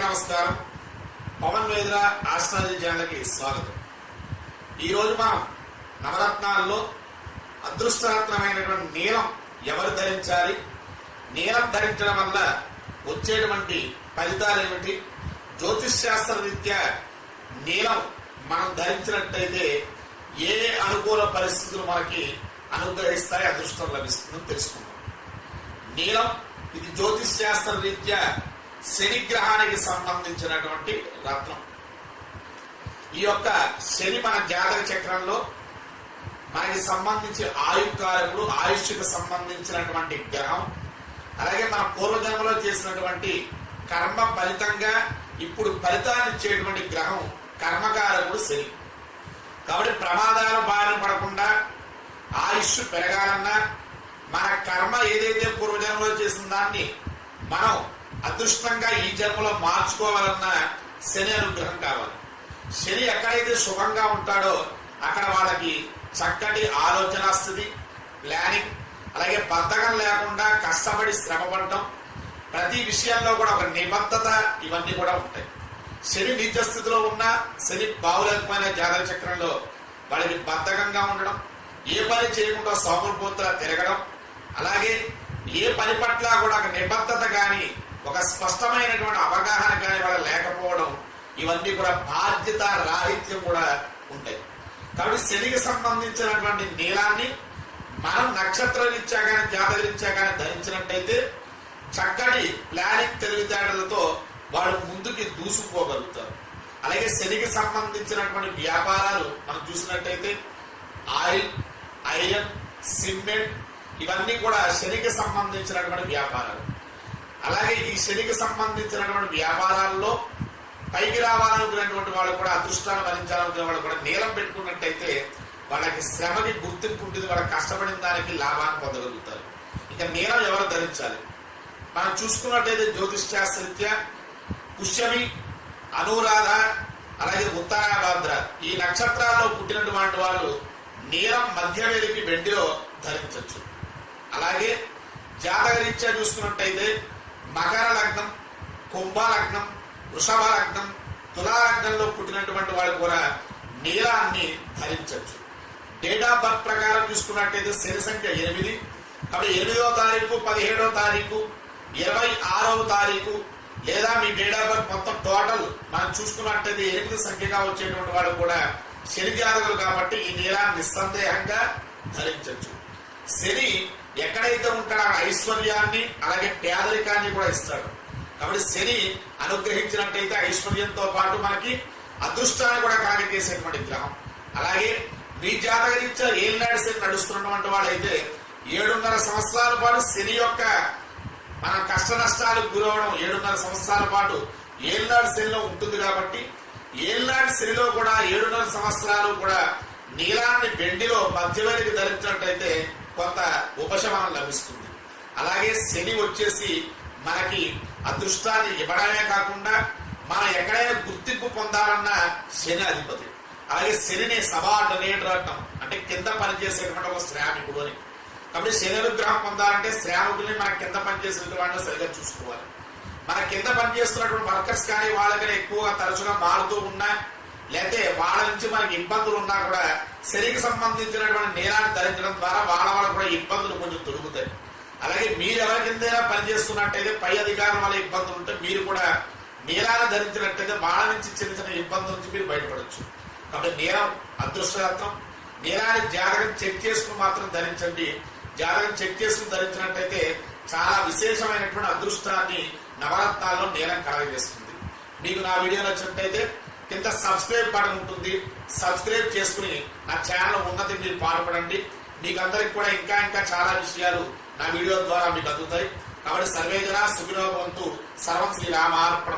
నమస్కారం. పవన్ వేద్ర ఆస్ట్రాలజీ ఛానల్కి స్వాగతం. ఈరోజు మనం నవరత్నాల్లో అదృష్టరత్నమైనటువంటి నీలం ఎవరు ధరించాలి, నీలం ధరించడం వల్ల వచ్చేటువంటి ఫలితాలు ఏమిటి, జ్యోతిష్ శాస్త్ర రీత్యా నీలం మనం ధరించినట్టయితే ఏ అనుకూల పరిస్థితులు మనకి అనుగ్రహిస్తాయి, అదృష్టం లభిస్తుందని తెలుసుకుందాం. నీలం ఇది జ్యోతిష్ శాస్త్ర రీత్యా శని గ్రహానికి సంబంధించినటువంటి రత్నం. ఈ యొక్క శని మన జాతక చక్రంలో మనకి సంబంధించి ఆయుకారకుడు, ఆయుష్కి సంబంధించినటువంటి గ్రహం. అలాగే మన పూర్వజన్మలో చేసినటువంటి కర్మ ఫలితంగా ఇప్పుడు ఫలితాన్ని ఇచ్చేటువంటి గ్రహం కర్మకారకుడు శని. కాబట్టి ప్రమాదాల బారిన పడకుండా ఆయుష్ పెరగాలన్నా మన కర్మ ఏదైతే పూర్వజన్మలో చేసిన దాన్ని మనం అదృష్టంగా ఈ జన్మలో మార్చుకోవాలన్న శని అనుగ్రహం కావాలి. శని ఎక్కడైతే శుభంగా ఉంటాడో అక్కడ వాళ్ళకి చక్కటి ఆలోచన స్థితి, ప్లానింగ్, అలాగే బద్ధకం లేకుండా కష్టపడి శ్రమ పడటం, ప్రతి విషయంలో కూడా ఒక నిబద్ధత, ఇవన్నీ కూడా ఉంటాయి. శని నిత్య స్థితిలో ఉన్న, శని బావులేకపోయిన జాతక చక్రంలో వాళ్ళకి బద్ధకంగా ఉండడం, ఏ పని చేయకుండా సోమరిపోతులా తిరగడం, అలాగే ఏ పని పట్ల కూడా ఒక నిబద్ధత కానీ ఒక స్పష్టమైనటువంటి అవగాహన కానీ వాళ్ళ లేకపోవడం, ఇవన్నీ కూడా బాధ్యత రాహిత్యం కూడా ఉంటాయి. కాబట్టి శనికి సంబంధించినటువంటి నీలాన్ని మనం నక్షత్ర రీత్యా కానీ జాతక రీత్యా కానీ ధరించినట్టయితే చక్కటి ప్లానింగ్ తెలివితేటలతో వాళ్ళు ముందుకి దూసుకుపోగలుగుతారు. అలాగే శనికి సంబంధించినటువంటి వ్యాపారాలు మనం చూసినట్టయితే ఆయిల్, ఐరన్, సిమెంట్, ఇవన్నీ కూడా శనికి సంబంధించినటువంటి వ్యాపారాలు. అలాగే ఈ శనికి సంబంధించినటువంటి వ్యాపారాల్లో పైకి రావాలనుకునేటువంటి వాళ్ళు కూడా, అదృష్టాన్ని భరించాలనుకునే వాళ్ళు కూడా నీలం పెట్టుకున్నట్టయితే వాళ్ళకి శ్రమకి గుర్తింపు ఉంటుంది, వాళ్ళకి కష్టపడిన దానికి లాభాన్ని పొందగలుగుతారు. ఇక నీలం ఎవరు ధరించాలి మనం చూసుకున్నట్టయితే జ్యోతిష్ శాస్త్రరీత్యా పుష్యమి, అనురాధ, అలాగే ఉత్తరాభాద్ర ఈ నక్షత్రాల్లో పుట్టినటువంటి వాళ్ళు నీలం మధ్యవేలికి వెండిలో ధరించవచ్చు. అలాగే జాతక రీత్యా చూసుకున్నట్టయితే మకర లగ్నం, కుంభ లగ్నం, వృషభ లగ్నం, తులా లగ్నంలో పుట్టినటువంటి వాళ్ళు కూడా నీలాన్ని ధరించవచ్చు. డేట్ ఆఫ్ బర్త్ ప్రకారం చూసుకున్నట్టయితే శని సంఖ్య 8, కాబట్టి 8వ తారీఖు, 17వ తారీఖు, 26వ తారీఖు, లేదా మీ డేట్ ఆఫ్ బర్త్ మొత్తం టోటల్ మనం చూసుకున్నట్టయితే 8 సంఖ్యగా వచ్చేటువంటి వాళ్ళు కూడా శని జాతకులు కాబట్టి ఈ నీలాన్ని నిస్సందేహంగా ధరించవచ్చు. శని ఎక్కడైతే ఉంటాడో ఐశ్వర్యాన్ని, అలాగే పేదరికాన్ని కూడా ఇస్తాడు. కాబట్టి శని అనుగ్రహించినట్టయితే ఐశ్వర్యంతో పాటు మనకి అదృష్టాన్ని కూడా కాగచేసేటువంటి గ్రహం. అలాగే మీ జాతక రీత్యా ఏళ్ళనాడు శని నడుస్తున్నటువంటి వాళ్ళైతే 7.5 సంవత్సరాల పాటు శని యొక్క మన కష్ట నష్టాలకు గురవడం 7.5 సంవత్సరాల పాటు ఏళ్ళనాడు శనిలో ఉంటుంది. కాబట్టి ఏళ్ళనాడు శనిలో కూడా 7.5 సంవత్సరాలు కూడా నీలాన్ని వెండిలో మధ్యవేలికి ధరించినట్టయితే కొంత ఉపశమనం లభిస్తుంది. అలాగే శని వచ్చేసి మనకి అదృష్టాన్ని ఇవ్వడమే కాకుండా మనం ఎక్కడైనా గుర్తింపు పొందాలన్నా శని అధిపతి. అలాగే శనిని సబార్డినేటర్ అంటాం, అంటే కింద పనిచేసేటువంటి ఒక శ్రామికుడు అని. కాబట్టి శని అనుగ్రహం పొందాలంటే శ్రామికుల్ని మన కింద పనిచేసేటువంటి వాళ్ళని సరిగ్గా చూసుకోవాలి. మన కింద పనిచేస్తున్నటువంటి వర్కర్స్ కానీ వాళ్ళకనే ఎక్కువగా తరచుగా మారుతూ ఉన్నా, లేకపోతే వాళ్ళ నుంచి మనకి ఇబ్బందులు ఉన్నా కూడా శనికి సంబంధించినటువంటి నీలాన్ని ధరించడం ద్వారా వాళ్ళ కూడా ఇబ్బందులు కొంచెం తొలుగుతాయి. అలాగే మీరు ఎవరి కిందైనా పనిచేస్తున్నట్టయితే పై అధికారం వల్ల ఇబ్బందులు ఉంటే మీరు కూడా నీలాన్ని ధరించినట్టయితే వాళ్ళ నుంచి చిన్న చిన్న ఇబ్బందుల నుంచి మీరు బయటపడవచ్చు. కాబట్టి నీలం అదృష్టరత్నం. నీలాన్ని జాతకం చెక్ చేసుకుని మాత్రం ధరించండి. జాతకం చెక్ చేసుకుని ధరించినట్టయితే చాలా విశేషమైనటువంటి అదృష్టాన్ని నవరత్నాల్లో నీలం కలగజేస్తుంది. మీకు నా వీడియో నచ్చినట్టయితే కింద సబ్స్క్రైబ్ బటన్ ఉంటుంది, సబ్స్క్రైబ్ చేసుకుని నా ఛానల్ ఉన్నతి మీరు పాల్పడండి. మీకు అందరికి కూడా ఇంకా చాలా విషయాలు నా వీడియో ద్వారా మీకు అందుతాయి. కాబట్టి సర్వేజన సుఖినో భవంతు. సర్వం శ్రీరామార్పణ.